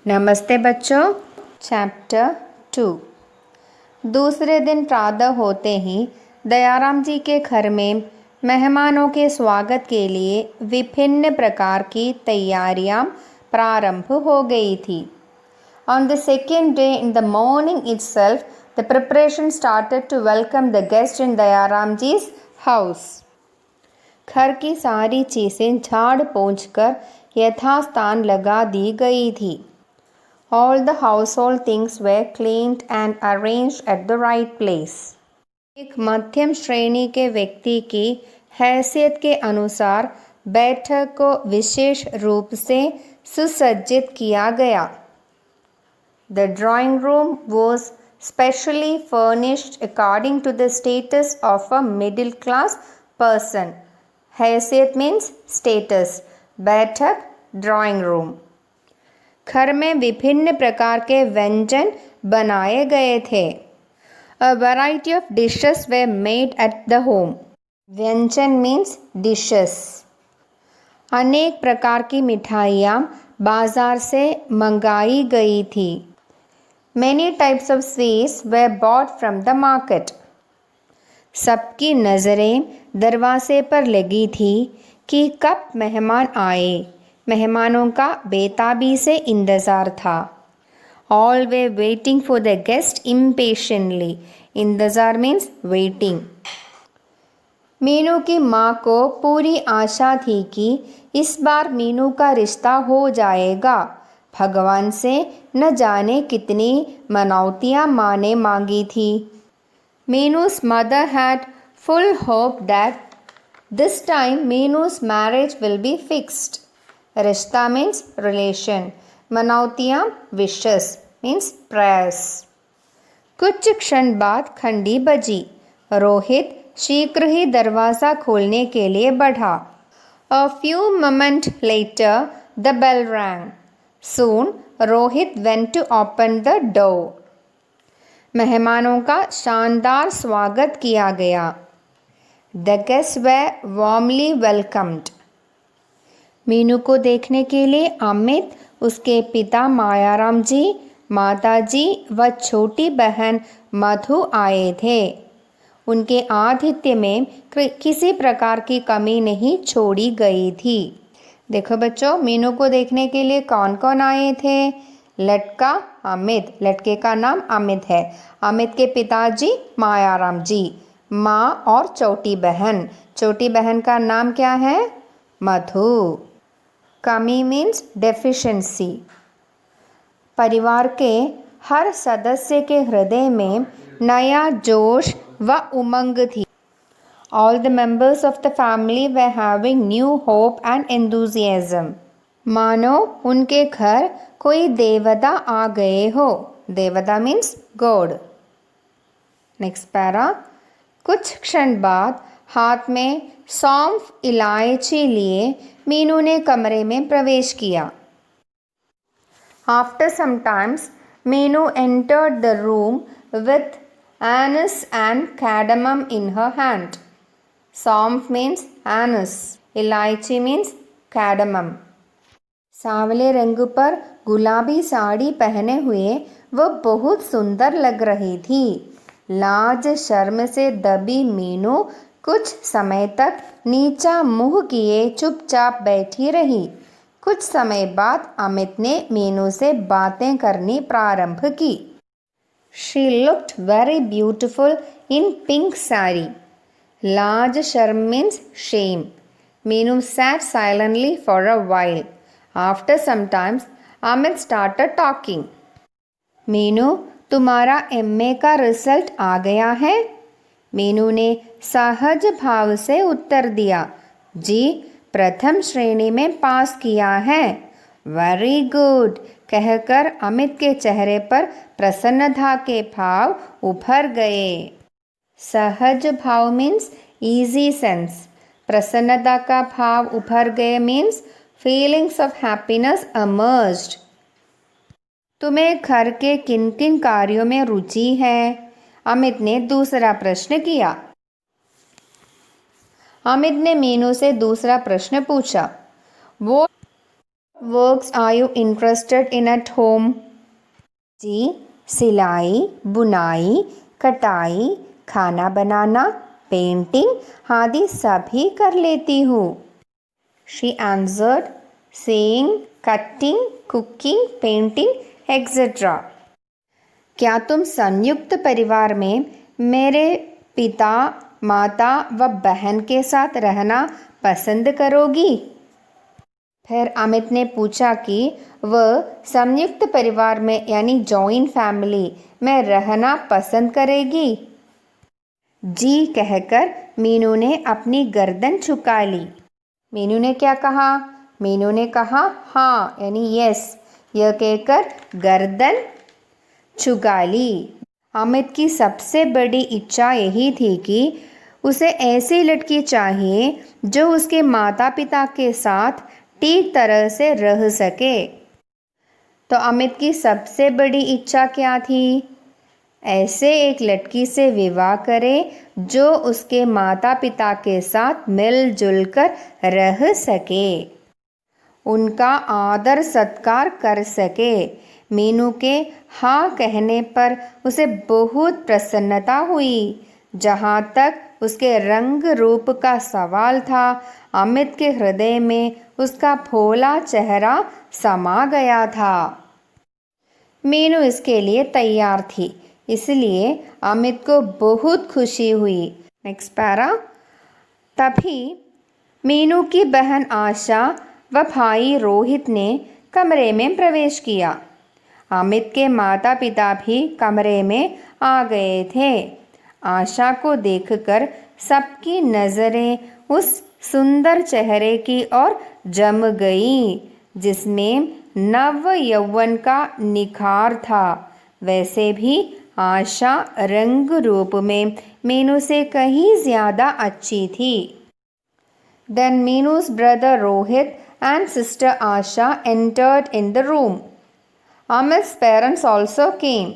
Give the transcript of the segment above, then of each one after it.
नमस्ते बच्चों। चैप्टर 2। दूसरे दिन प्रातः होते ही दयाराम जी के घर में मेहमानों के स्वागत के लिए विभिन्न प्रकार की तैयारियां प्रारंभ हो गई थी। On the second day in the morning itself, the preparation started to welcome the guest in Dayaram Ji's house. घर की सारी चीज़ें झाड़ पोंछ कर यथास्थान लगा दी गई थी। All the household things were cleaned and arranged at the right place. एक मध्यम श्रेणी के व्यक्ति की हैसियत के अनुसार बैठक को विशेष रूप से सुसज्जित किया गया। The drawing room was specially furnished according to the status of a middle class person. हैसियत means status. बैठक drawing room. घर में विभिन्न प्रकार के व्यंजन बनाए गए थे। A variety of dishes were made at the home. व्यंजन means dishes. अनेक प्रकार की मिठाइयाँ बाजार से मंगाई गई थी। Many types of sweets were bought from the market. सबकी नज़रें दरवाजे पर लगी थी कि कब मेहमान आए। मेहमानों का बेताबी से इंतज़ार था। All were waiting for the guest impatiently. इंतज़ार means waiting. मीनू की माँ को पूरी आशा थी कि इस बार मीनू का रिश्ता हो जाएगा। भगवान से न जाने कितनी मनौतियाँ माँ ने मांगी थी। Meenu's mother had full hope that this time Meenu's marriage will be fixed. रिश्ता means relation. मनौतियाँ wishes means prayers. कुछ क्षण बाद घंटी बजी। रोहित शीघ्र ही दरवाज़ा खोलने के लिए बढ़ा। A few moments later the bell rang. Soon Rohit went to open the door. मेहमानों का शानदार स्वागत किया गया। The guests were warmly welcomed. Meenu को देखने के लिए अमित, उसके पिता मायाराम जी, माताजी व छोटी बहन मधु आए थे। उनके आतिथ्य में किसी प्रकार की कमी नहीं छोड़ी गई थी। देखो बच्चों, मीनू को देखने के लिए कौन कौन आए थे? लड़का अमित, लड़के का नाम अमित है। अमित के पिताजी मायाराम जी, माँ और छोटी बहन का नाम क्या है? मधु। कमी मीन्स डेफिशिएंसी। परिवार के हर सदस्य के हृदय में नया जोश व उमंग थी। All the members of the family were having new hope and enthusiasm. मानो उनके घर कोई देवता आ गए हो। देवता मीन्स गॉड। Next para. कुछ क्षण बाद हाथ में सौंफ इलायची लिए मीनू ने कमरे में प्रवेश किया। After some times, Meenu entered the room with anise and cardamom in her hand. सौंफ means anise, इलायची means cardamom. सांवले रंग पर गुलाबी साड़ी पहने हुए वह बहुत सुंदर लग रही थी। लाज शर्म से दबी मीनू कुछ समय तक नीचा मुंह किए चुपचाप बैठी रही। कुछ समय बाद अमित ने मीनू से बातें करनी प्रारंभ की। She looked very beautiful in pink saree. लाज शर्म means shame. Meenu sat silently for a while. After some time, Amit started talking. Meenu, तुम्हारा MA का रिजल्ट आ गया है? मीनू ने सहज भाव से उत्तर दिया। जी, प्रथम श्रेणी में पास किया है। वेरी गुड कहकर अमित के चेहरे पर प्रसन्नता के भाव उभर गए। सहज भाव मीन्स इजी सेंस। प्रसन्नता का भाव उभर गए means feelings of happiness emerged. तुम्हें घर के किन किन कार्यों में रुचि है? अमित ने दूसरा प्रश्न किया। अमित ने मीनू से दूसरा प्रश्न पूछा। Works are you interested in at home? जी, सिलाई, बुनाई, कटाई, खाना बनाना, पेंटिंग आदि सभी कर लेती हूँ। She answered, saying cutting, cooking, painting, etc. क्या तुम संयुक्त परिवार में मेरे पिता, माता व बहन के साथ रहना पसंद करोगी? फिर अमित ने पूछा कि वह संयुक्त परिवार में यानी जॉइंट फैमिली में रहना पसंद करेगी। जी कहकर मीनू ने अपनी गर्दन झुका ली। मीनू ने क्या कहा? मीनू ने कहा हाँ यानी यस। यह कहकर गर्दन झुका ली। अमित की सबसे बड़ी इच्छा यही थी कि उसे ऐसी लड़की चाहिए जो उसके माता पिता के साथ ठीक तरह से रह सके। तो अमित की सबसे बड़ी इच्छा क्या थी? ऐसे एक लड़की से विवाह करे जो उसके माता पिता के साथ मिलजुल कर रह सके, उनका आदर सत्कार कर सके। मीनू के हाँ कहने पर उसे बहुत प्रसन्नता हुई। जहाँ तक उसके रंग रूप का सवाल था, अमित के हृदय में उसका भोला चेहरा समा गया था। मीनू इसके लिए तैयार थी, इसलिए अमित को बहुत खुशी हुई। Next para. तभी मीनू की बहन आशा व भाई रोहित ने कमरे में प्रवेश किया। अमित के माता पिता भी कमरे में आ गए थे। आशा को देखकर सबकी नज़रें उस सुंदर चेहरे की ओर जम गई, जिसमें नव यौवन का निखार था। वैसे भी आशा रंग रूप में मीनू से कहीं ज़्यादा अच्छी थी। Then Meenu's brother Rohit and sister Asha entered in the room. Amit's parents also came.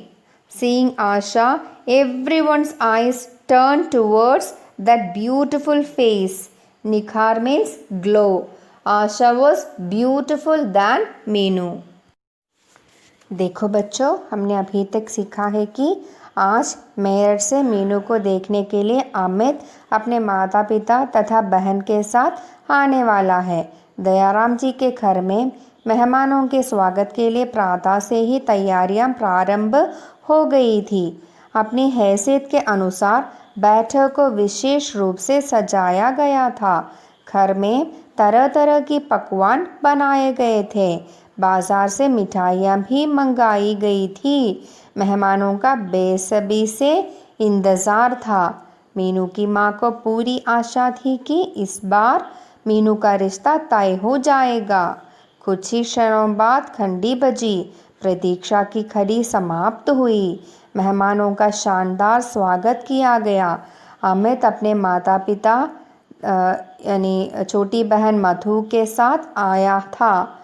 Seeing Asha, everyone's eyes turned towards that beautiful face. Nikhar means glow. Asha was beautiful than Meenu. देखो बच्चों, हमने अभी तक सीखा है कि आज मेरठ से मीनू को देखने के लिए अमित अपने माता पिता तथा बहन के साथ आने वाला है। दयाराम जी के घर में मेहमानों के स्वागत के लिए प्रातः से ही तैयारियां प्रारंभ हो गई थी। अपनी हैसियत के अनुसार बैठक को विशेष रूप से सजाया गया था। घर में तरह तरह की पकवान बनाए गए थे। बाजार से मिठाइयाँ भी मंगाई गई थी। मेहमानों का बेसब्री से इंतज़ार था। मीनू की माँ को पूरी आशा थी कि इस बार मीनू का रिश्ता तय हो जाएगा। कुछ ही क्षणों बाद घंटी बजी। प्रतीक्षा की घड़ी समाप्त हुई। मेहमानों का शानदार स्वागत किया गया। अमित अपने माता पिता यानी छोटी बहन मधु के साथ आया था।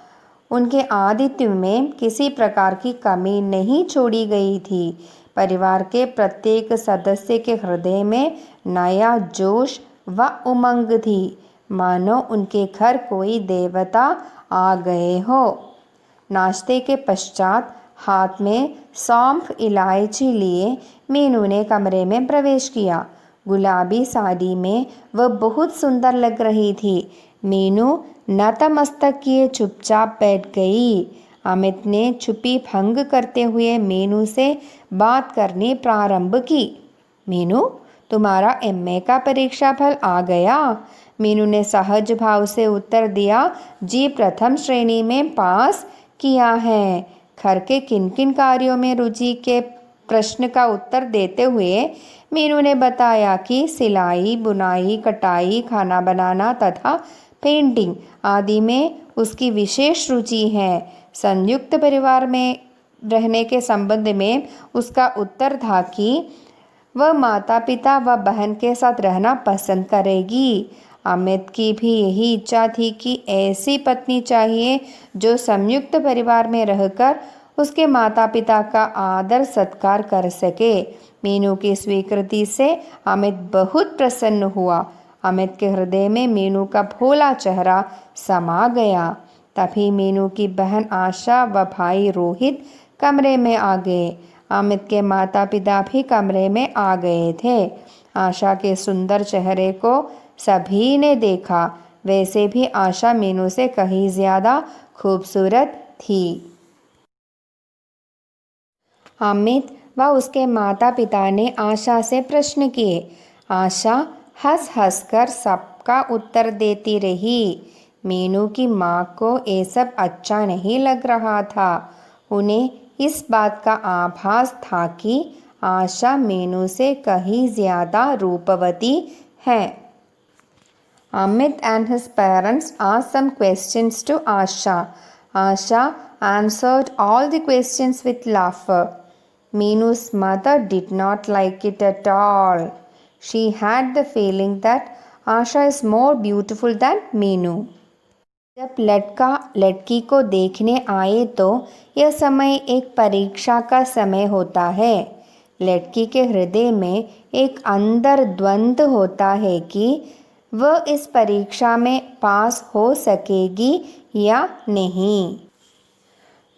उनके आतिथ्य में किसी प्रकार की कमी नहीं छोड़ी गई थी। परिवार के प्रत्येक सदस्य के हृदय में नया जोश व उमंग थी, मानो उनके घर कोई देवता आ गए हो। नाश्ते के पश्चात हाथ में सौंफ इलायची लिए मीनू ने कमरे में प्रवेश किया। गुलाबी साड़ी में वह बहुत सुंदर लग रही थी। मीनू नतमस्तक किए चुपचाप बैठ गई। अमित ने छुपी भंग करते हुए मीनू से बात करनी प्रारंभ की। मीनू, तुम्हारा एमए का परीक्षा फल आ गया? मीनू ने सहज भाव से उत्तर दिया, जी प्रथम श्रेणी में पास किया है। घर के किन किन कार्यों में रुचि के प्रश्न का उत्तर देते हुए मीनू ने बताया कि सिलाई, बुनाई, कटाई, खाना बनाना तथा पेंटिंग आदि में उसकी विशेष रुचि है। संयुक्त परिवार में रहने के संबंध में उसका उत्तर था कि वह माता पिता व बहन के साथ रहना पसंद करेगी। अमित की भी यही इच्छा थी कि ऐसी पत्नी चाहिए जो संयुक्त परिवार में रहकर उसके माता पिता का आदर सत्कार कर सके। मीनू की स्वीकृति से अमित बहुत प्रसन्न हुआ। अमित के हृदय में मीनू का भोला चेहरा समा गया। तभी मीनू की बहन आशा व भाई रोहित कमरे में आ गए। अमित के माता पिता भी कमरे में आ गए थे। आशा के सुंदर चेहरे को सभी ने देखा। वैसे भी आशा मीनू से कहीं ज़्यादा खूबसूरत थी। अमित व उसके माता पिता ने आशा से प्रश्न किए। आशा हंस हंस कर सबका उत्तर देती रही। मीनू की माँ को ये सब अच्छा नहीं लग रहा था। उन्हें इस बात का आभास था कि आशा मीनू से कहीं ज़्यादा रूपवती है। Amit and his parents asked some questions to Asha. Asha answered all the questions with laughter. Meenu's mother did not like it at all. She had the feeling that Asha is more beautiful than Meenu. जब लड़का लड़की को देखने आए तो यह समय एक परीक्षा का समय होता है। लड़की के हृदय में एक अंदर द्वंद्व होता है कि वह इस परीक्षा में पास हो सकेगी या नहीं।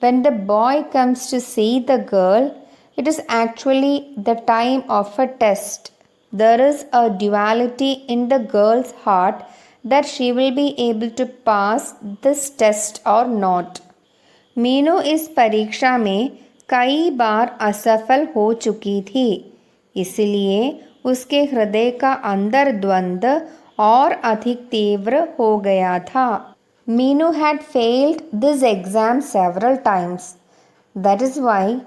When the boy comes to see the girl, it is actually the time of a test. There is a duality in the girl's heart that she will be able to pass this test or not. Meenu इस परीक्षा में कई बार असफल हो चुकी थी, इसलिए उसके हृदय का अंदर द्वंद्व और अधिक तीव्र हो गया था। Meenu had failed this exam several times. That is why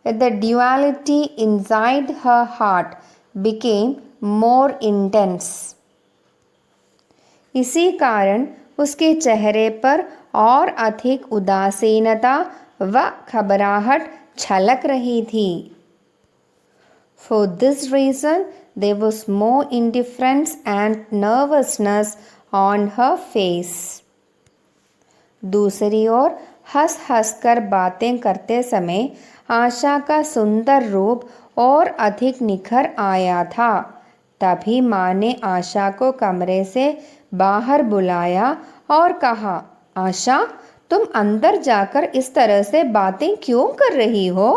the duality inside her heart became more intense. इसी कारण उसके चेहरे पर और अधिक उदासीनता व घबराहट छलक रही थी। For this reason, there was more indifference and nervousness on her face. दूसरी ओर हंस हंस कर बातें करते समय आशा का सुंदर रूप और अधिक निखर आया था। तभी माँ ने आशा को कमरे से बाहर बुलाया और कहा, आशा, तुम अंदर जाकर इस तरह से बातें क्यों कर रही हो?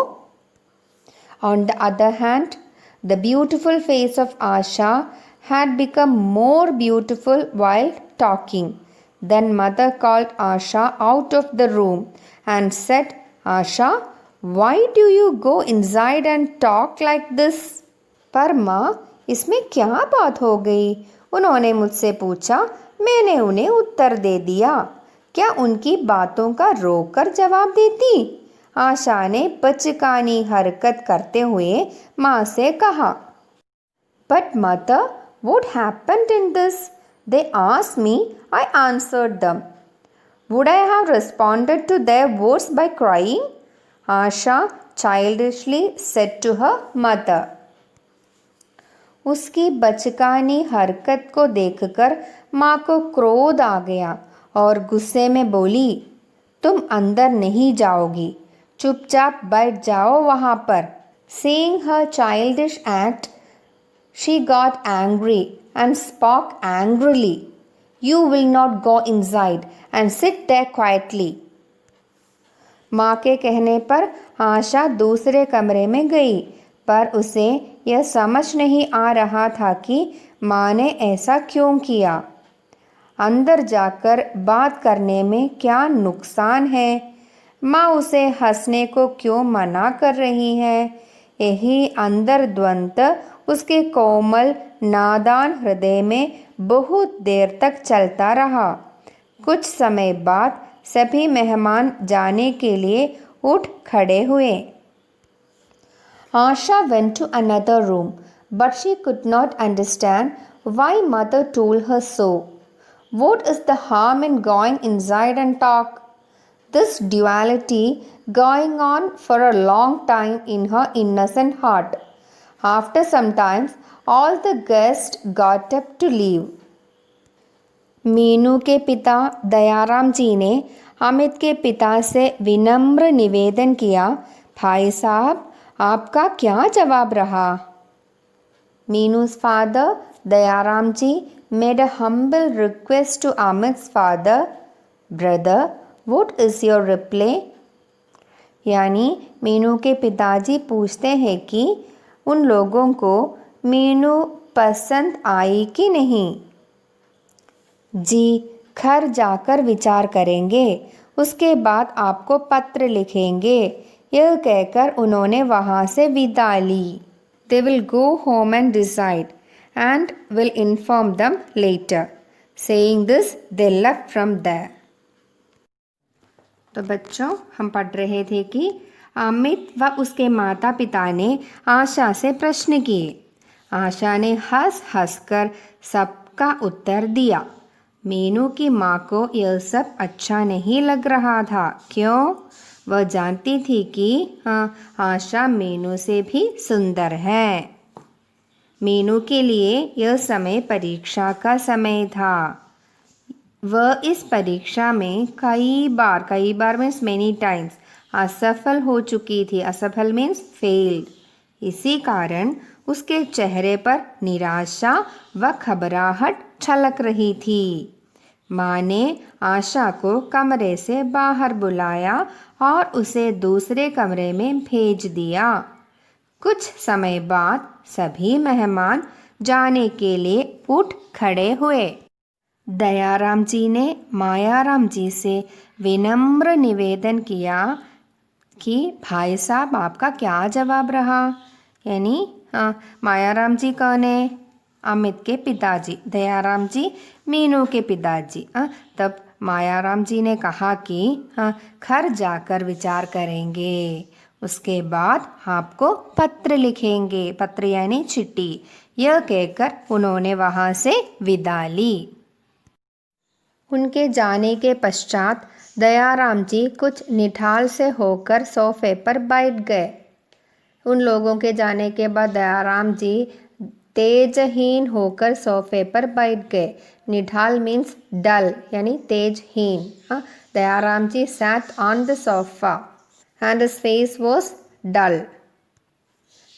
On the other hand, the beautiful face of Asha had become more beautiful while talking. Then mother called Asha out of the room and said, Asha, why do you go inside and talk like this? पर माँ, इसमें क्या बात हो गई? उन्होंने मुझसे पूछा। मैंने उन्हें उत्तर दे दिया। क्या उनकी बातों का रोक कर जवाब देती? आशा ने बचकानी हरकत करते हुए माँ से कहा। But mother, what happened in this? They asked me, I answered them. Would I have responded to their words by crying? Asha childishly said to her mother. उसकी बचकानी हरकत को देखकर माँ को क्रोध आ गया और गुस्से में बोली, तुम अंदर नहीं जाओगी, चुपचाप बैठ जाओ वहाँ पर। Seeing her childish act, she got angry and spoke angrily. You will not go inside and sit there quietly. माँ के कहने पर आशा दूसरे कमरे में गई, पर उसे यह समझ नहीं आ रहा था कि माँ ने ऐसा क्यों किया। अंदर जाकर बात करने में क्या नुकसान है? माँ उसे हंसने को क्यों मना कर रही है? यही अंदर द्वंद्व उसके कोमल नादान हृदय में बहुत देर तक चलता रहा। कुछ समय बाद सभी मेहमान जाने के लिए उठ खड़े हुए। Asha went to another room, but she could not understand why mother told her so. What is the harm in going inside and talk? This duality going on for a long time in her innocent heart. After some time, all the guests got up to leave. Meenu के पिता दयाराम जी ने अमित के पिता से विनम्र निवेदन किया, भाई साहब, आपका क्या जवाब रहा? Meenu's father, Dayaram ji, made a humble request to Amit's father, brother, What is your reply? यानी मीनू के पिताजी पूछते हैं कि उन लोगों को मीनू पसंद आई कि नहीं। जी, घर जाकर विचार करेंगे, उसके बाद आपको पत्र लिखेंगे। यह कहकर उन्होंने वहाँ से विदा ली। They will go home and decide and will inform them later. Saying this, they left from there. तो बच्चों, हम पढ़ रहे थे कि अमित व उसके माता पिता ने आशा से प्रश्न किए। आशा ने हंस हंस कर सबका उत्तर दिया। मीनू की माँ को यह सब अच्छा नहीं लग रहा था। क्यों? वह जानती थी कि आशा मीनू से भी सुंदर है। मीनू के लिए यह समय परीक्षा का समय था। वह इस परीक्षा में कई बार मीन्स मेनी टाइम्स असफल हो चुकी थी। असफल मीन्स फेल्ड। इसी कारण उसके चेहरे पर निराशा व घबराहट छलक रही थी। माँ ने आशा को कमरे से बाहर बुलाया और उसे दूसरे कमरे में भेज दिया। कुछ समय बाद सभी मेहमान जाने के लिए उठ खड़े हुए। दयाराम जी ने मायाराम जी से विनम्र निवेदन किया कि भाई साहब, आपका क्या जवाब रहा? यानी मायाराम जी कौन है? अमित के पिताजी। दयाराम जी मीनू के पिताजी। तब मायाराम जी ने कहा कि घर जाकर विचार करेंगे, उसके बाद आपको पत्र लिखेंगे। पत्र यानी चिट्ठी। यह कहकर उन्होंने वहाँ से विदा ली। उनके जाने के पश्चात दयाराम जी कुछ निठाल से होकर सोफे पर बैठ गए। उन लोगों के जाने के बाद दयाराम जी तेजहीन होकर सोफे पर बैठ गए। निठाल मीन्स डल, यानी तेजहीन। दयाराम जी sat on the sofa and his face was dull.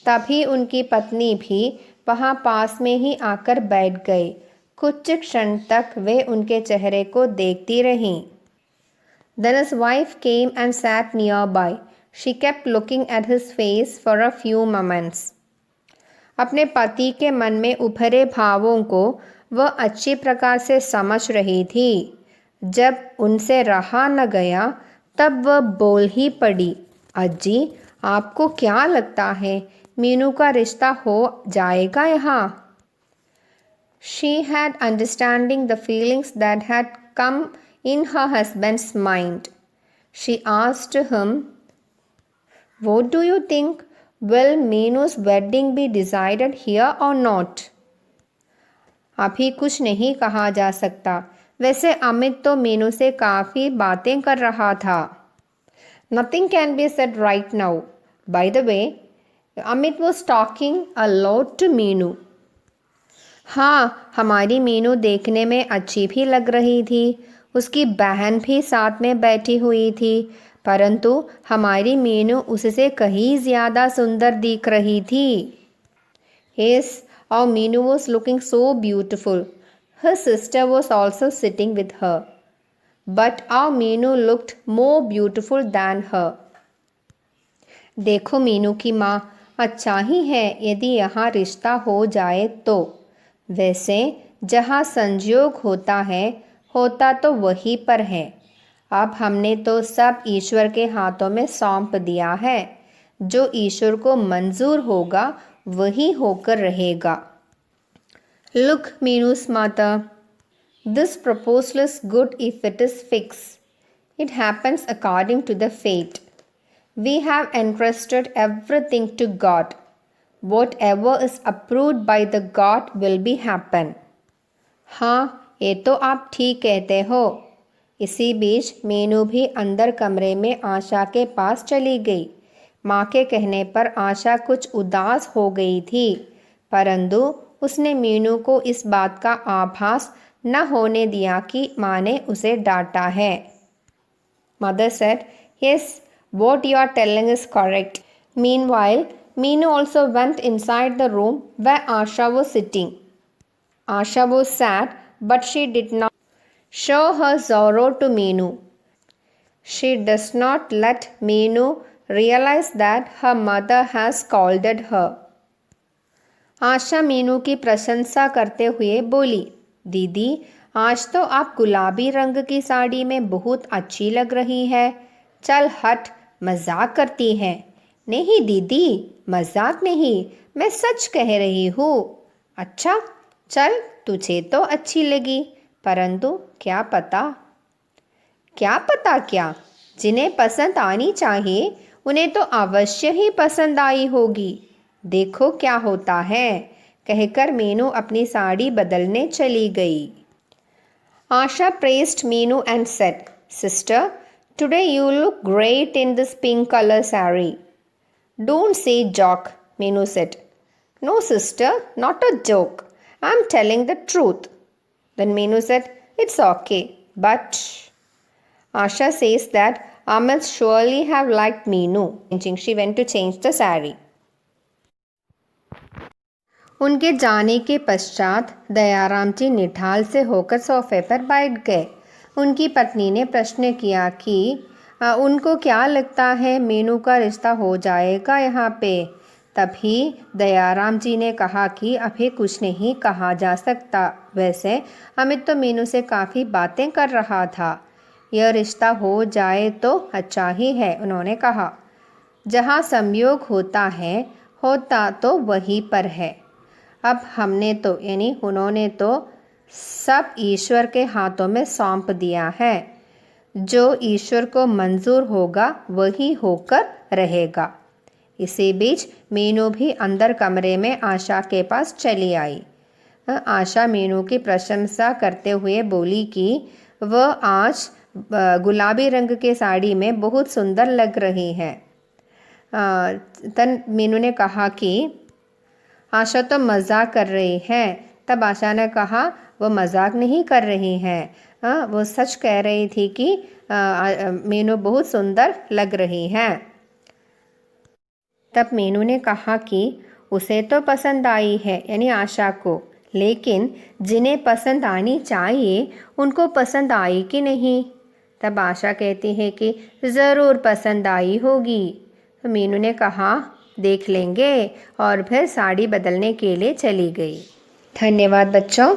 तभी उनकी पत्नी भी वहाँ पास में ही आकर बैठ गई। कुछ क्षण तक वे उनके चेहरे को देखती रहीं। Then his wife came and sat nearby. She kept looking at his face for a few moments. अपने पति के मन में उभरे भावों को वह अच्छी प्रकार से समझ रही थी। जब उनसे रहा न गया तब वह बोल ही पड़ी, अज्जी, आपको क्या लगता है मीनू का रिश्ता हो जाएगा यहाँ? She had understanding the feelings that had come in her husband's mind. She asked him, "What do you think? Will Meenu's wedding be decided here or not?" अभी कुछ नहीं कहा जा सकता। वैसे अमित तो मीनू से काफ़ी बातें कर रहा था। Nothing can be said right now. By the way, Amit was talking a lot to Meenu. हाँ, हमारी मीनू देखने में अच्छी भी लग रही थी। उसकी बहन भी साथ में बैठी हुई थी, परंतु हमारी मीनू उससे कहीं ज़्यादा सुंदर दिख रही थी। Yes, our Meenu was looking so beautiful. Her sister was also sitting with her. But our Meenu looked more beautiful than her. देखो मीनू की माँ, अच्छा ही है यदि यहाँ रिश्ता हो जाए तो। वैसे जहाँ संयोग होता तो वहीं पर है। अब हमने तो सब ईश्वर के हाथों में सौंप दिया है। जो ईश्वर को मंजूर होगा वही होकर रहेगा। Look, Meenu's mother, this proposal is good if it is fixed. It happens according to the fate. We have entrusted everything to God. Whatever is approved by the God will be happen. हाँ, ये तो आप ठीक कहते हो। इसी बीच मीनू भी अंदर कमरे में आशा के पास चली गई। माँ के कहने पर आशा कुछ उदास हो गई थी, परंतु उसने मीनू को इस बात का आभास न होने दिया कि माँ ने उसे डांटा है। Mother said, "Yes, what you are telling is correct." Meanwhile, Meenu also went inside the room where Asha was sitting. Asha was sad, but she did not show her sorrow to Meenu. She does not let Meenu realize that her mother has scolded her. आशा मीनू की प्रशंसा करते हुए बोली, दीदी आज तो आप गुलाबी रंग की साड़ी में बहुत अच्छी लग रही है। चल हट, मजाक करती है। नहीं दीदी, मजाक नहीं, मैं सच कह रही हूँ। अच्छा चल, तुझे तो अच्छी लगी, परंतु क्या पता क्या, जिन्हें पसंद आनी चाहिए उन्हें तो अवश्य ही पसंद आई होगी। देखो क्या होता है, कहकर मीनू अपनी साड़ी बदलने चली गई। आशा praised Meenu and said, Sister, today you look great in this pink color saree. Don't say joke, Meenu said. No, sister, not a joke. I'm telling the truth. Then Meenu said, It's okay, but Asha says that I must surely have liked Meenu. She went to change the saree. उनके जाने के पश्चात दयाराम जी निढाल से होकर सोफे पर बैठ गए। उनकी पत्नी ने प्रश्न किया कि उनको क्या लगता है, मीनू का रिश्ता हो जाएगा यहाँ पे। तभी दयाराम जी ने कहा कि अभी कुछ नहीं कहा जा सकता। वैसे अमित तो मीनू से काफ़ी बातें कर रहा था। यह रिश्ता हो जाए तो अच्छा ही है, उन्होंने कहा। जहाँ संयोग होता तो वहीं पर है। अब हमने तो यानी उन्होंने तो सब ईश्वर के हाथों में सौंप दिया है। जो ईश्वर को मंजूर होगा वही होकर रहेगा। इसी बीच मीनू भी अंदर कमरे में आशा के पास चली आई। आशा मीनू की प्रशंसा करते हुए बोली कि वह आज गुलाबी रंग के साड़ी में बहुत सुंदर लग रही है। तन मीनू ने कहा कि आशा तो मजाक कर रही है। तब आशा ने कहा वो मजाक नहीं कर रही हैं, वो सच कह रही थी कि मीनू बहुत सुंदर लग रही है। तब मीनू ने कहा कि उसे तो पसंद आई है, यानी आशा को, लेकिन जिन्हें पसंद आनी चाहिए उनको पसंद आई कि नहीं। तब आशा कहती है कि ज़रूर पसंद आई होगी। तो मीनू ने कहा देख लेंगे, और फिर साड़ी बदलने के लिए चली गई। धन्यवाद बच्चों।